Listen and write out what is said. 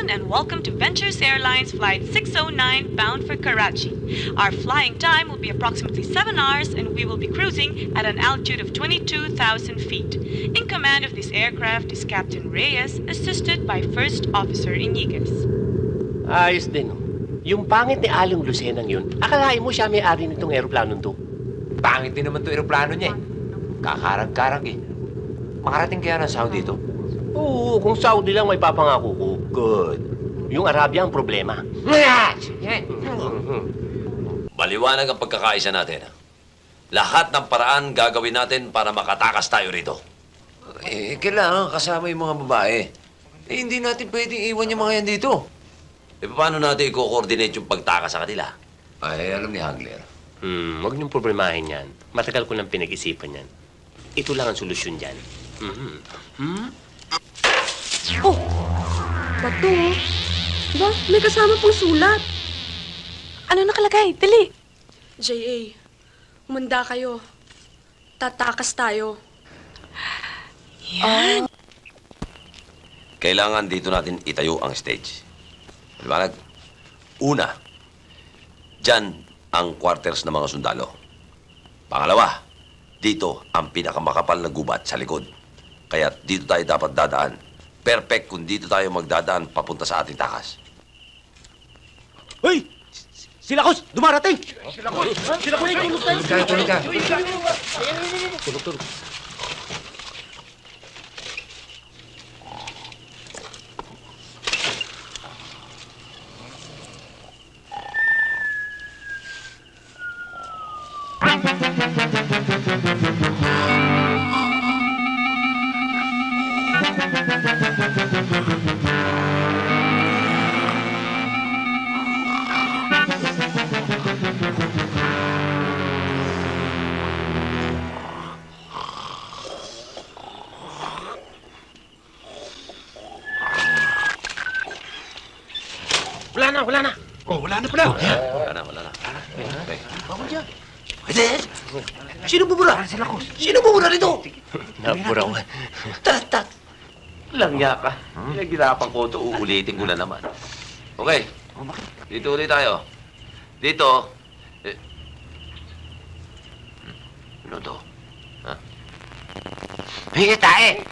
afternoon and welcome to Ventures Airlines Flight 609 bound for Karachi. Our flying time will be approximately 7 hours and we will be cruising at an altitude of 22,000 feet. In command of this aircraft is Captain Reyes, assisted by First Officer Iniguez. Ayos din. Yung pangit ni Aling Lucenang yun, akalain mo siya may-ari nitong aeroplanong to. Pangit din naman 'to aeroplano niya eh. Kakarag-karag eh. Makarating kaya ng Saudi dito? Oo, kung Saudi lang may papangako ko. Good. Yung Arabia ang problema. Maliwanag ang pagkakaisa natin. Lahat ng paraan gagawin natin para makatakas tayo rito. Eh, kailangan kasama yung mga babae. Eh, hindi natin pwedeng iwan yung mga yan dito. E paano natin i-coordinate yung pagtakas sa kanila? Ay, alam ni Hagler. Huwag niyong problemahin yan. Matagal ko nang pinag-isipan yan. Ito lang ang solusyon dyan. Oh! Bato! Ba, may kasama pong sulat. Ano nakalagay? Dali! J.A., umanda kayo. Tatakas tayo. Yan! Kailangan dito natin itayo ang stage. Maliwanag? Una, dyan ang quarters ng mga sundalo. Pangalawa, dito ang pinakamakapal na gubat sa likod. Kaya dito tayo dapat dadaan. Perfect kung dito tayo magdadaan papunta sa ating takas. Hoy! Sila Kos! Dumarating! Tuloy ka. Tulog. Wala na. Oh, wala na pala. Wala na. Okay. Sino bubura? Sino bubura rito? Naburaw. Tat! Langya ka. Pinaghirapan ko ito, uulitin ko na naman. Okay. Dito ulit tayo. Dito. Ano to? Ha? Hingi tayo.